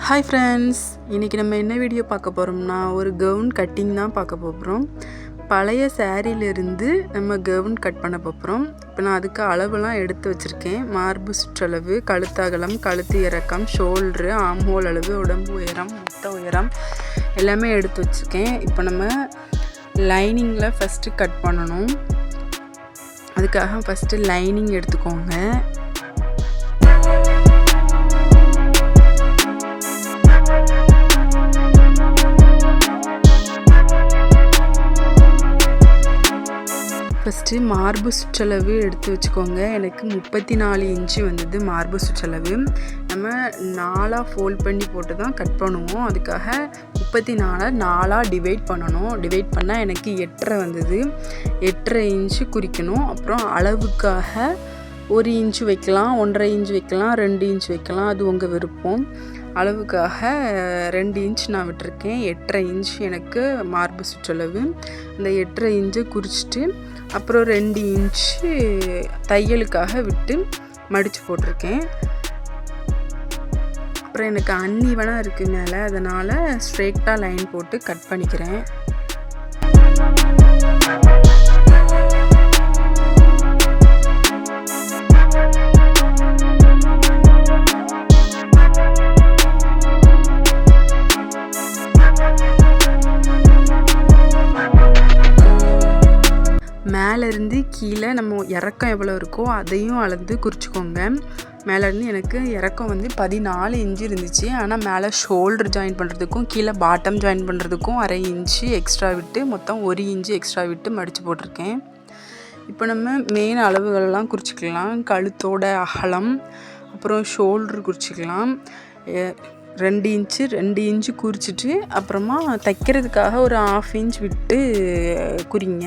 Hi friends, இன்றைக்கி நம்ம என்ன வீடியோ பார்க்க போகிறோம்னா ஒரு கவுன் கட்டிங் தான் பார்க்க போகிறோம். பழைய சாரீலேருந்து நம்ம கவுன் கட் பண்ண போகிறோம். இப்போ நான் அதுக்கு அளவுலாம் எடுத்து வச்சுருக்கேன். மார்பு சுற்றளவு, கழுத்தகலம், கழுத்து இறக்கம், ஷோல்ட்ரு, ஆம்ஹோல் அளவு, உடம்பு உயரம், முட்டை உயரம் எல்லாமே எடுத்து வச்சுருக்கேன். இப்போ நம்ம லைனிங்கில் ஃபஸ்ட்டு கட் பண்ணணும். அதுக்காக ஃபஸ்ட்டு லைனிங் எடுத்துக்கோங்க. ஃபஸ்ட்டு மார்பு சுற்றளவு எடுத்து வச்சுக்கோங்க. எனக்கு 34 இன்ச்சு வந்தது மார்பு சுற்றளவு. நம்ம 4 ஃபோல்ட் பண்ணி போட்டு தான் கட் பண்ணுவோம். அதுக்காக 34 4 டிவைட் பண்ணணும். டிவைட் பண்ணால் எனக்கு 8.5 வந்தது. 8.5 இன்ச்சு குறிக்கணும். அப்புறம் அளவுக்காக 1 இன்ச்சு வைக்கலாம், 1.5 இன்ச்சு வைக்கலாம், 2 இன்ச்சு வைக்கலாம், அது உங்கள் விருப்பம். அளவுக்காக 2 இன்ச் நான் விட்டுருக்கேன். 8.5 இன்ச் எனக்கு மார்பு சுற்றளவு. இந்த 8.5 இன்ச்சை குறிச்சிட்டு அப்புறம் 2 இன்ச்சு தையலுக்காக விட்டு மடித்து போட்டிருக்கேன். அப்புறம் எனக்கு அன்ஈவனாக இருக்குது மேலே, அதனால் ஸ்ட்ரெயிட்டாக லைன் போட்டு கட் பண்ணிக்கிறேன். மேலேருந்து கீழே நம்ம இறக்கம் எவ்வளோ இருக்கோ அதையும் அளந்து குறிச்சிக்கோங்க. மேலேருந்து எனக்கு இறக்கம் வந்து 14 இன்ச்சு இருந்துச்சு. ஆனால் மேலே ஷோல்டர் ஜாயின் பண்ணுறதுக்கும் கீழே பாட்டம் ஜாயின் பண்ணுறதுக்கும் 1/2 இன்ச்சு எக்ஸ்ட்ரா விட்டு மொத்தம் 1 இன்ச்சு எக்ஸ்ட்ரா விட்டு மடித்து போட்டிருக்கேன். இப்போ நம்ம மெயின் அளவுகளெல்லாம் குறிச்சிக்கலாம். கழுத்தோட அகலம், அப்புறம் ஷோல்டர் குறிச்சிக்கலாம். 2 இன்ச்சு குறிச்சிட்டு அப்புறமா தைக்கிறதுக்காக ஒரு 1/2 இன்ச் விட்டு குறிங்க.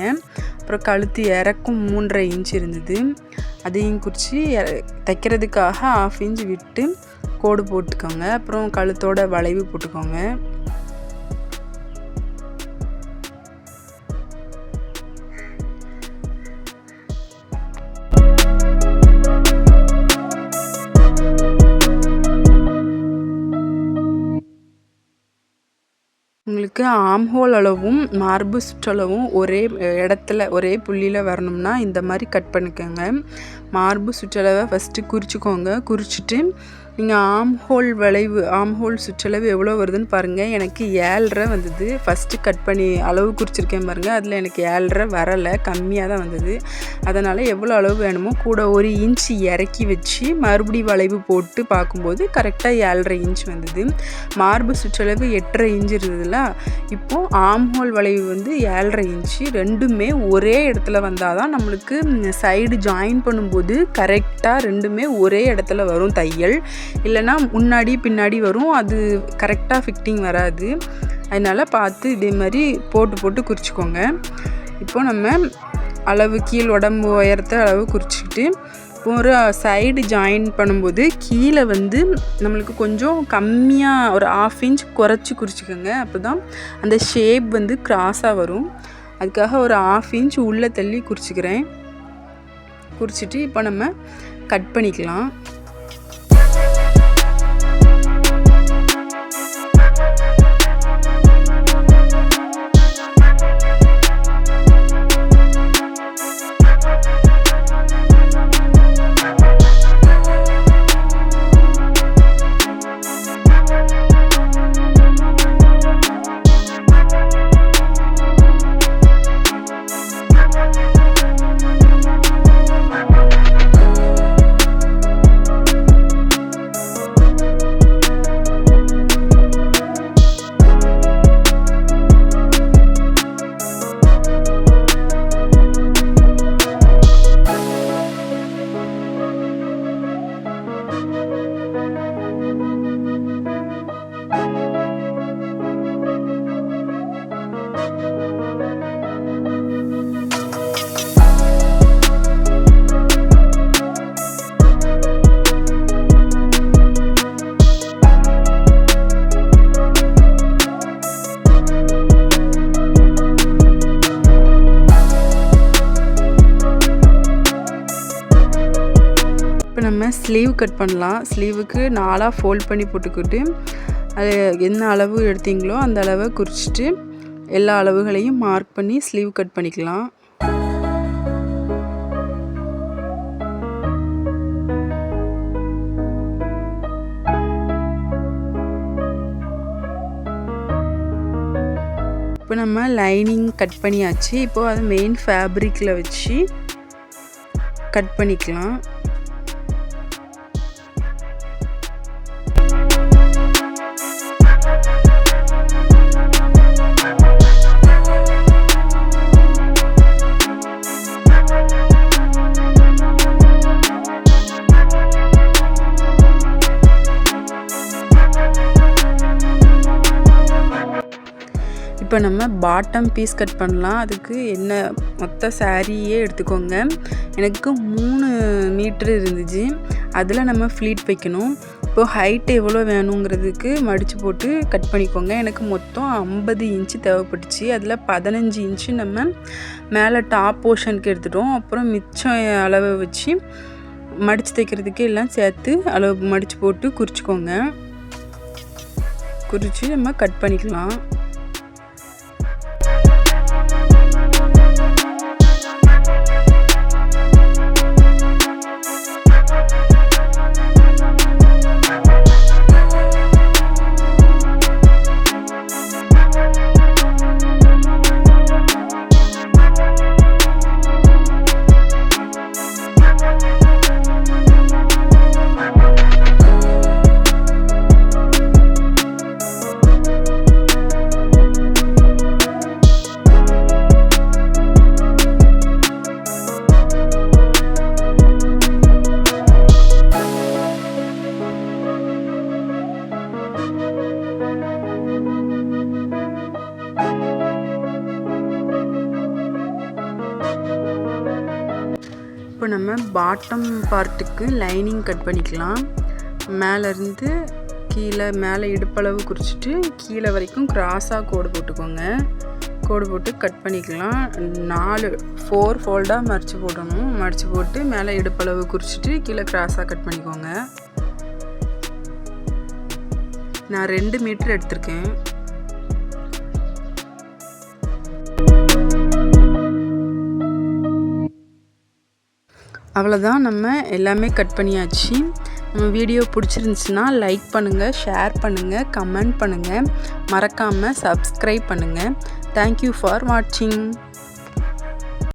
அப்புறம் கழுத்து இறக்கும் 3.5 இன்ச்சு இருந்தது, அதையும் குறித்து தைக்கிறதுக்காக 1/2 இன்ச் விட்டு கோடு போட்டுக்கோங்க. அப்புறம் கழுத்தோட வளைவு போட்டுக்கோங்க. உங்களுக்கு ஆம்ஹோல் அளவும் மார்பு சுற்றளவும் ஒரே இடத்துல ஒரே புள்ளியில் வரணும்னா இந்த மாதிரி கட் பண்ணிக்கோங்க. மார்பு சுற்றளவை ஃபஸ்ட்டு குறிச்சிக்கோங்க. குறிச்சிட்டு நீங்கள் ஆம்ஹோல் சுற்றளவு எவ்வளோ வருதுன்னு பாருங்கள். எனக்கு 7.5 வந்தது. ஃபஸ்ட்டு கட் பண்ணி அளவு குறிச்சிருக்கேன் பாருங்கள், அதில் எனக்கு 7.5 வரலை, கம்மியாக தான் வந்தது. அதனால் எவ்வளோ அளவு வேணுமோ கூட 1 இன்ச்சு இறக்கி வச்சு மறுபடி வளைவு போட்டு பார்க்கும்போது கரெக்டாக 7.5 இன்ச் வந்தது. மார்பு சுற்றளவு 8.5 இன்ச்சு இருந்ததுல, இப்போது ஆம்ஹோல் வளைவு வந்து 7.5 இன்ச்சு. ரெண்டுமே ஒரே இடத்துல வந்தால் தான் நம்மளுக்கு சைடு ஜாயின் பண்ணும்போது கரெக்டாக ரெண்டுமே ஒரே இடத்துல வரும் தையல். இல்லைன்னா முன்னாடி பின்னாடி வரும், அது கரெக்டாக ஃபிட்டிங் வராது. அதனால் பார்த்து இதே மாதிரி போட்டு குறிச்சிக்கோங்க. இப்போ நம்ம அளவு கீழ் உடம்பு உயரத்தை அளவு குறிச்சிக்கிட்டு ஒரு சைடு ஜாயின் பண்ணும்போது கீழே வந்து நம்மளுக்கு கொஞ்சம் கம்மியாக ஒரு 1/2 இன்ச் குறைச்சி குறிச்சிக்கோங்க. அப்போ தான் அந்த ஷேப் வந்து கிராஸாக வரும். அதுக்காக ஒரு 1/2 இன்ச் உள்ளே தள்ளி குறிச்சிக்கிறேன். குறிச்சிட்டு இப்போ நம்ம கட் பண்ணிக்கலாம். இப்போ நம்ம ஸ்லீவ் கட் பண்ணலாம். ஸ்லீவுக்கு 4 ஃபோல்ட் பண்ணி போட்டுக்கிட்டு அது என்ன அளவு எடுத்தீங்களோ அந்த அளவை குறிச்சிட்டு எல்லா அளவுகளையும் மார்க் பண்ணி ஸ்லீவ் கட் பண்ணிக்கலாம். இப்போ நம்ம லைனிங் கட் பண்ணியாச்சு. இப்போது அதை மெயின் ஃபேப்ரிக்கில் வச்சு கட் பண்ணிக்கலாம். இப்போ நம்ம பாட்டம் பீஸ் கட் பண்ணலாம். அதுக்கு என்ன மொத்த சாரியே எடுத்துக்கோங்க. எனக்கு 3 மீட்ரு இருந்துச்சு. அதில் நம்ம ஃப்ளீட் வைக்கணும். இப்போது ஹைட் எவ்வளோ வேணுங்கிறதுக்கு மடித்து போட்டு கட் பண்ணிக்கோங்க. எனக்கு மொத்தம் 50 இன்ச்சு தேவைப்பட்டுச்சு. அதில் 15 இன்ச்சு நம்ம மேலே டாப் போர்ஷனுக்கு எடுத்துட்டோம். அப்புறம் மிச்சம் அளவை வச்சு மடித்து தைக்கிறதுக்கு எல்லாம் சேர்த்து அளவு மடித்து போட்டு குறிச்சிக்கோங்க. குறித்து நம்ம கட் பண்ணிக்கலாம். இப்போ நம்ம பாட்டம் பார்ட்டுக்கு லைனிங் கட் பண்ணிக்கலாம். மேலேருந்து கீழே மேலே இடுப்பளவு குறிச்சிட்டு கீழே வரைக்கும் கிராஸாக கோடு போட்டுக்கோங்க. கோடு போட்டு கட் பண்ணிக்கலாம். 4 ஃபோல்டாக மடித்து போடணும். மடித்து போட்டு மேலே இடுப்பளவு குறிச்சிட்டு கீழே கிராஸாக கட் பண்ணிக்கோங்க. நான் 2 மீட்டர் எடுத்திருக்கேன். அவ்வளோதான், நம்ம எல்லாமே கட் பண்ணியாச்சு. நம்ம வீடியோ பிடிச்சிருந்துச்சுன்னா லைக் பண்ணுங்கள், ஷேர் பண்ணுங்கள், கமெண்ட் பண்ணுங்கள், மறக்காமல் சப்ஸ்கிரைப் பண்ணுங்கள். தேங்க்யூ ஃபார் வாட்சிங்.